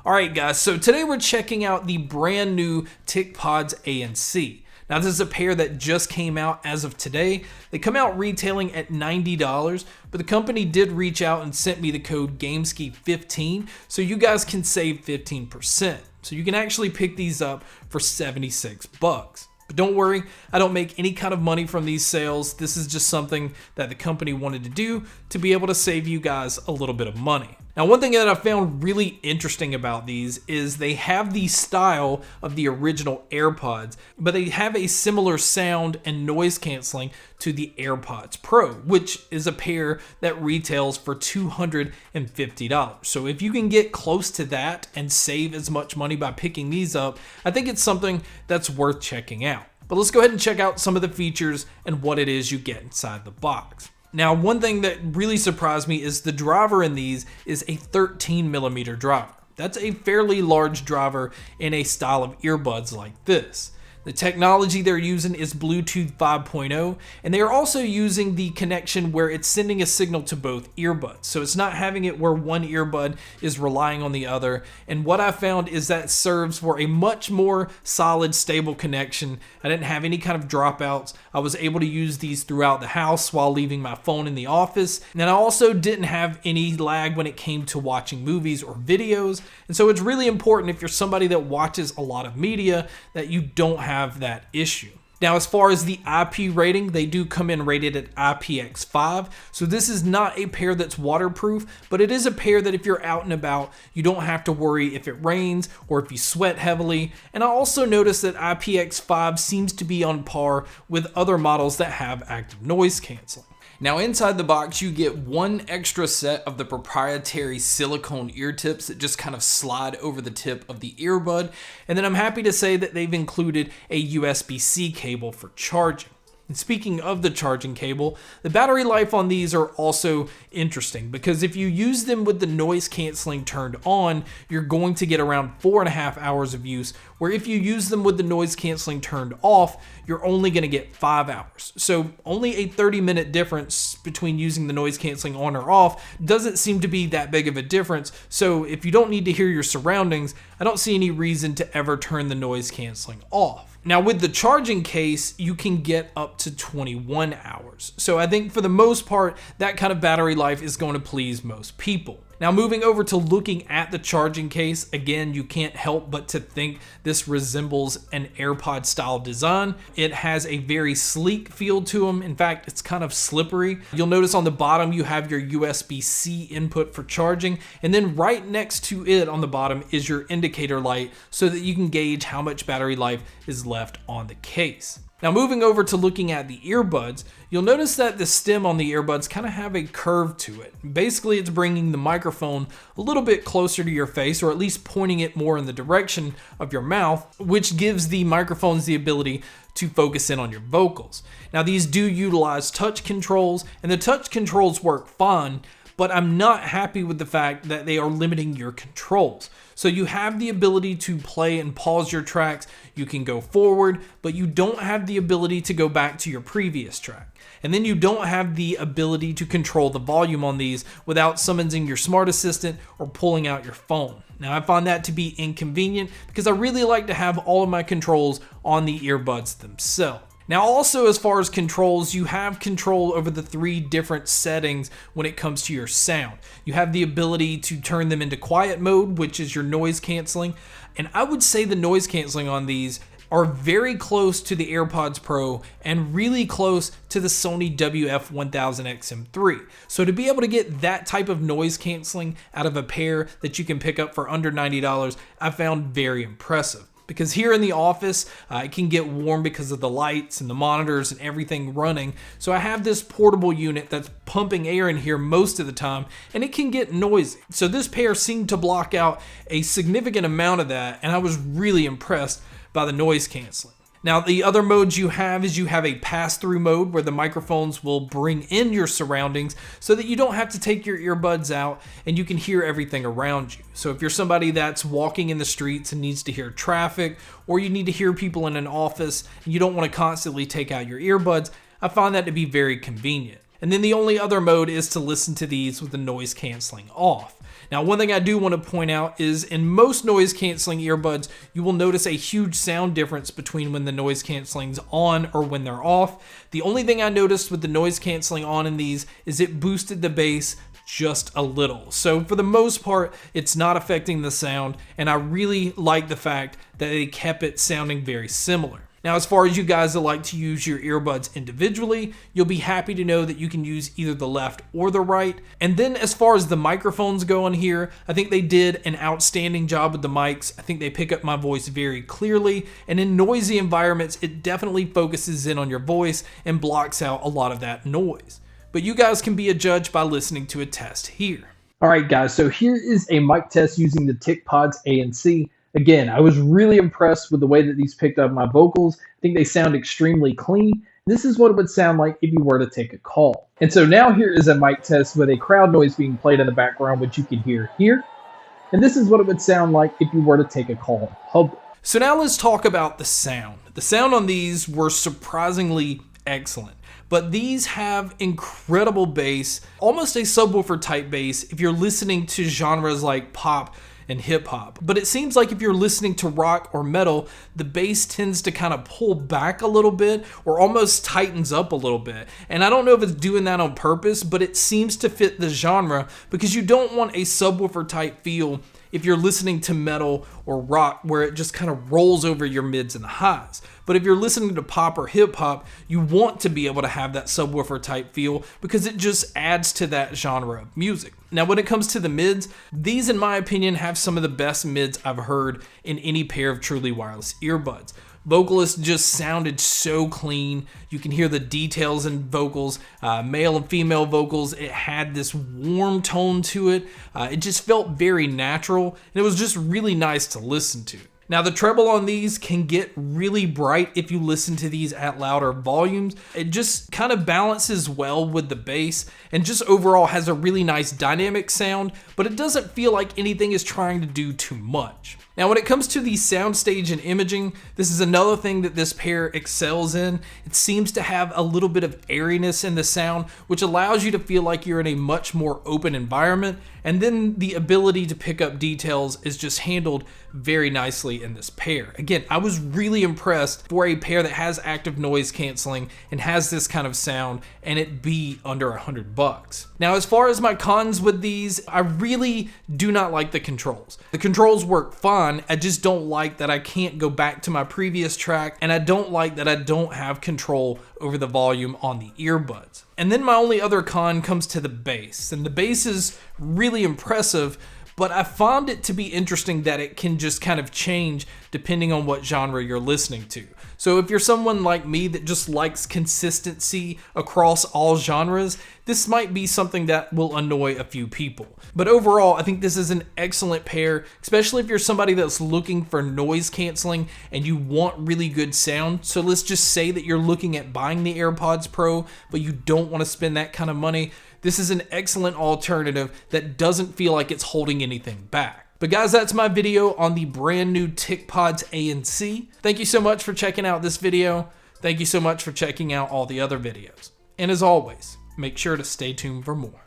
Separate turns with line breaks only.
Alright guys, so today we're checking out the brand new TicPods ANC. Now this is a pair that just came out as of today. They come out retailing at $90, but the company did reach out and sent me the code Gamesky15 so you guys can save 15%. So you can actually pick these up for 76 bucks. But don't worry, I don't make any kind of money from these sales. This is just something that the company wanted to do to be able to save you guys a little bit of money. Now, one thing that I found really interesting about these is they have the style of the original AirPods, but they have a similar sound and noise canceling to the AirPods Pro, which is a pair that retails for $250. So if you can get close to that and save as much money by picking these up, I think it's something that's worth checking out. But let's go ahead and check out some of the features and what it is you get inside the box. Now, one thing that really surprised me is the driver in these is a 13mm driver. That's a fairly large driver in a style of earbuds like this. The technology they're using is Bluetooth 5.0, and they are also using the connection where it's sending a signal to both earbuds. So it's not having it where one earbud is relying on the other. And what I found is that serves for a much more solid, stable connection. I didn't have any kind of dropouts. I was able to use these throughout the house while leaving my phone in the office. And I also didn't have any lag when it came to watching movies or videos. And so it's really important if you're somebody that watches a lot of media that you don't have that issue. Now, as far as the IP rating, they do come in rated at IPX5. So this is not a pair that's waterproof, but it is a pair that if you're out and about, you don't have to worry if it rains or if you sweat heavily. And I also noticed that IPX5 seems to be on par with other models that have active noise canceling. Now inside the box you get one extra set of the proprietary silicone ear tips that just kind of slide over the tip of the earbud, and then I'm happy to say that they've included a USB-C cable for charging. And speaking of the charging cable, the battery life on these are also interesting because if you use them with the noise canceling turned on, you're going to get around 4.5 hours of use, where if you use them with the noise canceling turned off, you're only going to get 5 hours. So only a 30-minute difference between using the noise canceling on or off doesn't seem to be that big of a difference. So if you don't need to hear your surroundings, I don't see any reason to ever turn the noise canceling off. Now with the charging case, you can get up to 21 hours. So I think for the most part, that kind of battery life is going to please most people. Now moving over to looking at the charging case, again, you can't help but to think this resembles an AirPod style design. It has a very sleek feel to them. In fact, it's kind of slippery. You'll notice on the bottom you have your USB-C input for charging, and then right next to it on the bottom is your indicator light so that you can gauge how much battery life is left on the case. Now moving over to looking at the earbuds, you'll notice that the stem on the earbuds kind of have a curve to it. Basically, it's bringing the microphone a little bit closer to your face, or at least pointing it more in the direction of your mouth, which gives the microphones the ability to focus in on your vocals. Now these do utilize touch controls, and the touch controls work fine, but I'm not happy with the fact that they are limiting your controls. So you have the ability to play and pause your tracks, you can go forward, but you don't have the ability to go back to your previous track. And then you don't have the ability to control the volume on these without summoning your smart assistant or pulling out your phone. Now I find that to be inconvenient because I really like to have all of my controls on the earbuds themselves. Now also, as far as controls, you have control over the 3 different settings when it comes to your sound. You have the ability to turn them into quiet mode, which is your noise canceling. And I would say the noise canceling on these are very close to the AirPods Pro and really close to the Sony WF-1000XM3. So to be able to get that type of noise canceling out of a pair that you can pick up for under $90, I found very impressive. Because here in the office, it can get warm because of the lights and the monitors and everything running. So I have this portable unit that's pumping air in here most of the time, and it can get noisy. So this pair seemed to block out a significant amount of that, and I was really impressed by the noise canceling. Now, the other modes you have is you have a pass-through mode where the microphones will bring in your surroundings so that you don't have to take your earbuds out and you can hear everything around you. So if you're somebody that's walking in the streets and needs to hear traffic, or you need to hear people in an office and you don't want to constantly take out your earbuds, I find that to be very convenient. And then the only other mode is to listen to these with the noise canceling off. Now, one thing I do want to point out is in most noise canceling earbuds, you will notice a huge sound difference between when the noise canceling's on or when they're off. The only thing I noticed with the noise canceling on in these is it boosted the bass just a little. So for the most part, it's not affecting the sound, and I really like the fact that they kept it sounding very similar. Now, as far as you guys that like to use your earbuds individually, you'll be happy to know that you can use either the left or the right. And then as far as the microphones go on here, I think they did an outstanding job with the mics. I think they pick up my voice very clearly, and in noisy environments, it definitely focuses in on your voice and blocks out a lot of that noise. But you guys can be a judge by listening to a test here.
All right, guys, so here is a mic test using the TicPods ANC. Again, I was really impressed with the way that these picked up my vocals. I think they sound extremely clean. This is what it would sound like if you were to take a call. And so now here is a mic test with a crowd noise being played in the background, which you can hear here. And this is what it would sound like if you were to take a call in public.
So now let's talk about the sound. The sound on these were surprisingly excellent. But these have incredible bass, almost a subwoofer type bass if you're listening to genres like pop and hip hop. But it seems like if you're listening to rock or metal, the bass tends to kind of pull back a little bit or almost tightens up a little bit. And I don't know if it's doing that on purpose, but it seems to fit the genre because you don't want a subwoofer type feel if you're listening to metal or rock where it just kind of rolls over your mids and the highs. But if you're listening to pop or hip hop, you want to be able to have that subwoofer type feel because it just adds to that genre of music. Now, when it comes to the mids, these in my opinion have some of the best mids I've heard in any pair of truly wireless earbuds. Vocalists just sounded so clean. You can hear the details in vocals, male and female vocals. It had this warm tone to it. It just felt very natural, and it was just really nice to listen to. Now, the treble on these can get really bright if you listen to these at louder volumes. It just kind of balances well with the bass and just overall has a really nice dynamic sound, but it doesn't feel like anything is trying to do too much. Now, when it comes to the Soundstage and imaging, this is another thing that this pair excels in. It seems to have a little bit of airiness in the sound, which allows you to feel like you're in a much more open environment. And then the ability to pick up details is just handled very nicely in this pair. Again, I was really impressed for a pair that has active noise canceling and has this kind of sound and it be under $100. Now, as far as my cons with these, I really do not like the controls. The controls work fine. I just don't like that I can't go back to my previous track, and I don't like that I don't have control over the volume on the earbuds. And then my only other con comes to the bass, and the bass is really impressive, but I found it to be interesting that it can just kind of change depending on what genre you're listening to. So if you're someone like me that just likes consistency across all genres, this might be something that will annoy a few people. But overall, I think this is an excellent pair, especially if you're somebody that's looking for noise canceling and you want really good sound. So let's just say that you're looking at buying the AirPods Pro, but you don't want to spend that kind of money. This is an excellent alternative that doesn't feel like it's holding anything back. But guys, that's my video on the brand new TicPods ANC. Thank you so much for checking out this video. Thank you so much for checking out all the other videos. And as always, make sure to stay tuned for more.